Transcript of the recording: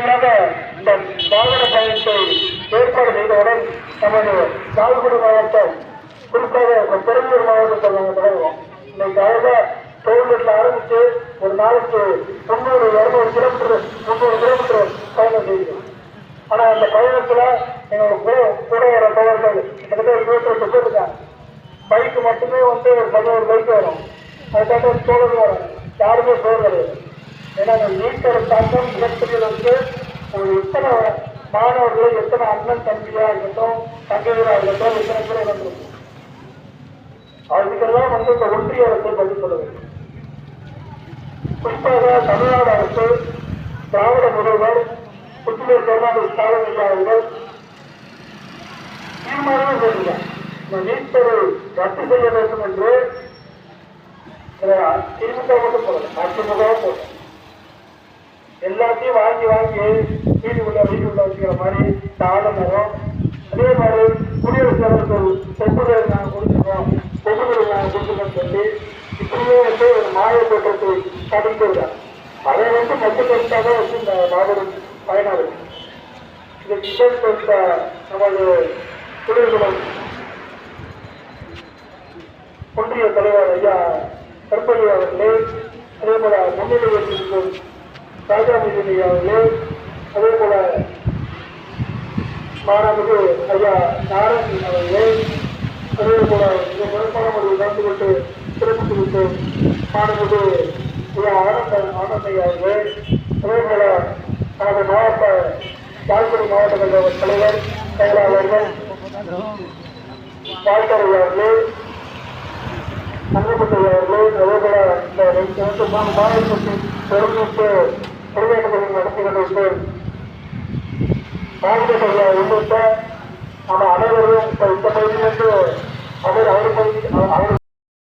முறையாக இந்த வாகன பயணத்தை ஏற்பாடு செய்தவுடன் நமது லால்குடி மாவட்டம், குறிப்பாக பெரம்பலூர் மாவட்டத்தில் நாங்கள் தொடங்குவோம். இன்னைக்கு அழகாக டோல்கேட்டில் ஆரம்பித்து ஒரு நாளைக்கு 300-200 கிலோமீட்டர் 300 கிலோமீட்டர் பயணம் செய்கிறோம். ஆனால் அந்த பயணத்தில் எங்களோட கூட வர தோழர்கள் கிட்டத்தட்ட 28 பேர் இருக்காங்க. பைக்கு மட்டுமே ஒரு 11 பைக் வரும். அதுக்காக தோழர்கள் வரும், யாருமே சோறு கிடையாது. ஏன்னா அந்த நீட்டோட தாக்கம் மிகப்பெரியது. ஒரு எத்தனை மாணவர்களை, எத்தனை அண்ணன் தம்பியாக இருக்கட்டும், தங்கைகளாக இருக்கட்டும், எத்தனை பேர் வந்துருக்கும். அதுக்கெல்லாம் இந்த ஒன்றிய அரசை பதில் சொல்ல வேண்டும். குறிப்பாக தமிழ்நாடு அரசு, திராவிட முதல்வர் புத்துணர் கருணாநிதி ஸ்டாலின் அவர்கள் தீர்மானமே சொல்லுங்க, இந்த நீட் தேர்வை ரத்து செய்ய வேண்டும் என்று திமுக மட்டும் போடல, அதிமுகவும் போட்டோம். எல்லாத்தையும் வாங்கி வீடு உள்ள வச்சுக்கிற மாதிரி ஆளுநரும், அதே மாதிரி குடியரசுத் தலைவர்கள் ஒப்புதல் நாங்கள் கொடுத்துருக்கோம், ஒப்புதல் நாங்கள் கொடுத்துருக்கோம் சொல்லி இப்படியே ஒரு மாய தோற்றத்தை கடிக்கிறார். அதை மத்திய கருத்தாக வச்சு இந்த மாபெரும் பயனாளி இதற்கு இசை கொடுத்த நமது குடியரசுத் ஒன்றிய தலைவர் ஐயா கருப்பள்ளி அவர்களே, அதே போல முன்னிலை வைத்திருக்கும் ராஜாமணி அவர்களே, அதே போல மாணவர்கள் ஐயா நாராயணன் அவர்களே, அதே போல இந்த முறைப்பாடு கலந்து கொண்டு சிறப்பித்து விட்டு மாணவர்கள் ஐயா ஆனந்தையா அவர்களே, அதே போல நமது மாவட்ட லால்குடி மாவட்ட தலைவர் செயலாளர்கள் வாழ்க்கரை அவர்களே, சங்கப்பட்டை அவர்களே, அதே போல இந்த மாநிலத்தின் பெருமிட்டு பொதுவேட்டத்தில் நடத்தி கொண்டிருந்த மாநில உள்ளிட்ட நம்ம அனைவரும் இந்த பகுதியிலிருந்து அவர் பகுதி